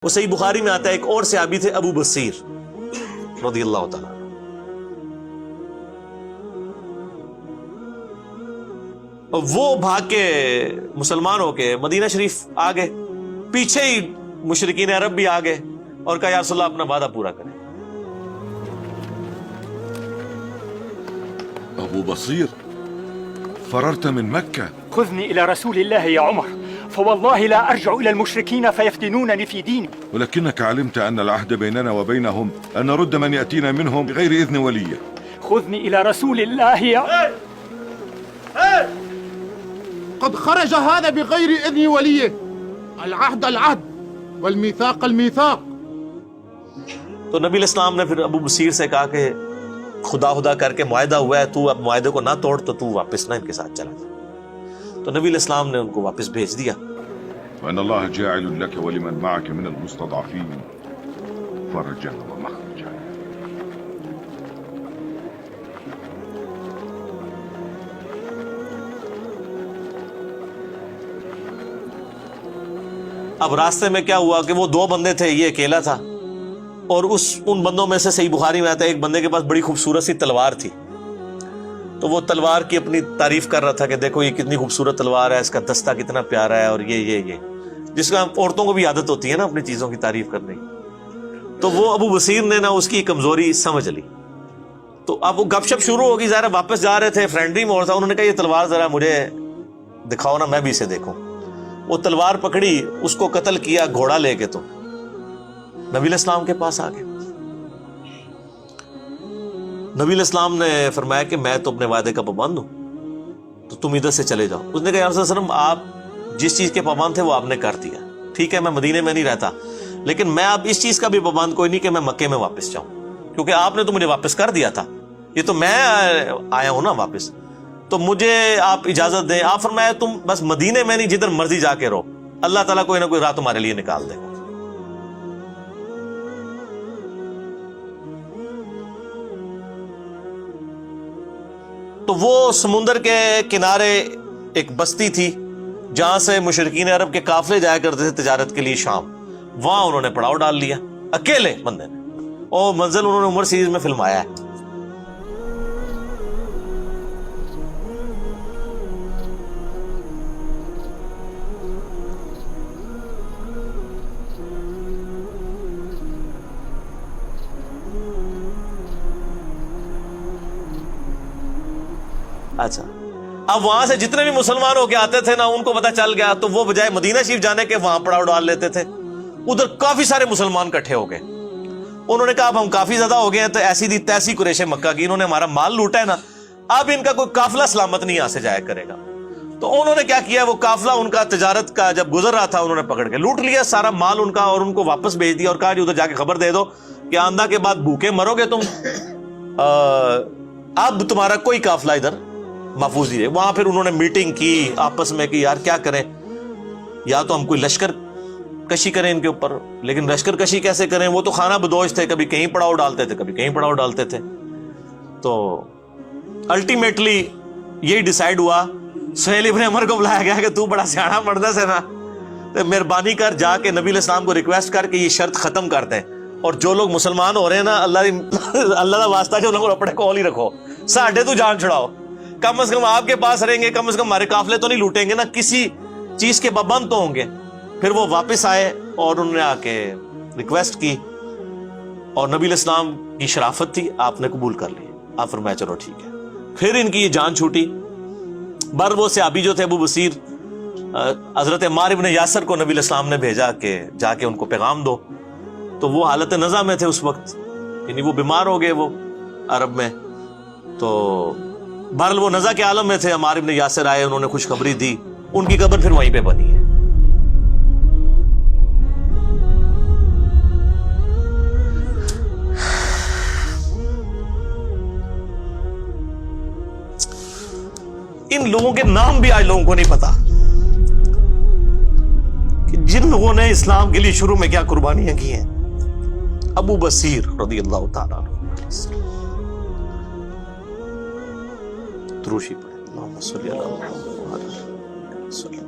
وہ صحیح بخاری میں آتا ہے ایک اور صحابی تھے ابو بصیر رضی اللہ تعالیٰ، وہ بھاگ کے مسلمان ہو کے مدینہ شریف آ گئے، پیچھے ہی مشرکین عرب بھی آ گئے اور کہا یا رسول اللہ اپنا وعدہ پورا کریں۔ أبو بصير فررت من مكة. خذني إلى رسول الله يا عمر، فوالله لا أرجع إلى المشركين فيفتنونني في ديني. ولكنك علمت أن العهد بيننا وبينهم أن نرد من يأتينا منهم بغير إذن وليه. خذني إلى رسول الله يا قد خرج هذا بغير إذن وليه، العهد العهد والميثاق الميثاق۔ تو نبی علیہ السلام نے پھر ابو بصیر سے کہا کہ خدا کر کے معاہدہ ہوا ہے، تو اب معاہدے کو نہ توڑ، تو تو واپس نہ ان کے ساتھ چلا جا۔ تو نبی علیہ السلام نے ان کو واپس بھیج دیا۔ وأن الله جاعل لك ولمن معك من المستضعفين فرجا ومخرجا۔ اب راستے میں کیا ہوا کہ وہ دو بندے تھے، یہ اکیلا تھا، اور ان بندوں میں سے صحیح بخاری میں آتا ہے ایک بندے کے پاس بڑی خوبصورت سی تلوار تھی، تو وہ تلوار کی اپنی تعریف کر رہا تھا کہ دیکھو یہ کتنی خوبصورت تلوار ہے، اس کا دستہ کتنا پیارا ہے، اور یہ جس کا عورتوں کو بھی عادت ہوتی ہے نا اپنی چیزوں کی تعریف کرنے کی۔ تو وہ ابو بصیر نے نا اس کی کمزوری سمجھ لی، تو اب وہ گپ شپ شروع ہوگی، ظاہر واپس جا رہے تھے، فرینڈلی موڈ تھا، انہوں نے کہا یہ تلوار ذرا مجھے دکھاؤ نا، میں بھی اسے دیکھوں۔ وہ تلوار پکڑی، اس کو قتل کیا گھوڑا لے کے، تو نبی علیہ السلام کے پاس آ گئے۔ نبی علیہ السلام نے فرمایا کہ میں تو اپنے وعدے کا پابند ہوں، تو تم ادھر سے چلے جاؤ۔ اس نے کہا یا رسول اللہ علیہ وسلم آپ جس چیز کے پابند تھے وہ آپ نے کر دیا، ٹھیک ہے میں مدینے میں نہیں رہتا، لیکن میں اب اس چیز کا بھی پابند کوئی نہیں کہ میں مکے میں واپس جاؤں، کیونکہ آپ نے تو مجھے واپس کر دیا تھا، یہ تو میں آیا ہوں نا واپس، تو مجھے آپ اجازت دیں۔ آپ فرمایا تم بس مدینے میں نہیں، جدھر مرضی جا کے رہو، اللہ تعالیٰ کوئی نہ کوئی راہ تمہارے لیے نکال دے گا۔ تو وہ سمندر کے کنارے ایک بستی تھی جہاں سے مشرکین عرب کے قافلے جایا کرتے تھے تجارت کے لیے شام، وہاں انہوں نے پڑاؤ ڈال لیا اکیلے بندے نے، اور منزل انہوں نے عمر سیریز میں فلمایا ہے۔ اچھا، اب وہاں سے جتنے بھی مسلمان ہو کے آتے تھے نا، ان کو پتا چل گیا، تو وہ بجائے مدینہ شریف جانے کے وہاں پڑاؤ ڈال لیتے تھے۔ ادھر کافی سارے مسلمان کٹھے ہو گئے، انہوں نے کہا اب ہم کافی زیادہ ہو گئے ہیں، تو ایسی دی تیسی قریش مکہ کی، انہوں نے ہمارا مال لوٹا ہے نا، اب ان کا کوئی قافلہ سلامت نہیں یہاں سے جایا کرے گا۔ تو انہوں نے کیا کیا، وہ قافلہ ان کا تجارت کا جب گزر رہا تھا، انہوں نے پکڑ کے لوٹ لیا سارا مال ان کا، اور ان کو واپس بھیج دیا، اور کہا جی ادھر جا کے خبر دے دو کہ آندھا کے بعد بھوکے مرو گے تم، اب تمہارا کوئی قافلہ ادھر محفوظ ہی ہے۔ وہاں پھر انہوں نے میٹنگ کی آپس میں کہ یار کیا کریں، یا تو ہم کوئی لشکر کشی کریں ان کے اوپر، لیکن لشکر کشی کیسے کریں، وہ تو خانہ بدوش تھے، کبھی کہیں پڑاؤ ڈالتے تھے کبھی کہیں پڑاؤ ڈالتے تھے۔ تو الٹیمیٹلی یہی ڈیسائیڈ ہوا، سہیل ابن عمر کو بلایا گیا کہ تو بڑا سیاڑا مردس ہے نا، تو مہربانی کر جا کے نبی علیہ السلام کو ریکویسٹ کر کے یہ شرط ختم کر دیں، اور جو لوگ مسلمان ہو رہے ہیں نا، اللہ کا واسطہ جو لوگ اپنے کول ہی رکھو، ساڈے تو جان چھڑاؤ، کم از کم آپ کے پاس رہیں گے، کم از کم ہمارے قافلے تو نہیں لوٹیں گے نا، کسی چیز کے پابند تو ہوں گے۔ پھر وہ واپس آئے اور انہوں نے آ کے ریکویسٹ کی، اور نبی علیہ السلام کی شرافت تھی، آپ نے قبول کر لی، آپ فرمایا چلو ٹھیک ہے۔ پھر ان کی یہ جان چھوٹی، بر وہ صحابی جو تھے ابو بصیر، حضرت عمار ابن یاسر کو نبی علیہ السلام نے بھیجا کہ جا کے ان کو پیغام دو، تو وہ حالت نزع میں تھے اس وقت، یعنی وہ بیمار ہو گئے وہ عرب میں، تو بہرحال وہ نزع کے عالم میں تھے۔ عمار ابن یاسر آئے، انہوں نے خوشخبری دی، ان کی قبر پھر وہیں پہ بنی ہے۔ ان لوگوں کے نام بھی آج لوگوں کو نہیں پتا کہ جن لوگوں نے اسلام کے لیے شروع میں کیا قربانیاں کی ہیں۔ ابو بصیر رضی اللہ تعالیٰ عنہ، دروشی پڑھیں، اللہم صلی علی محمد وعلی آلہ وصحبہ۔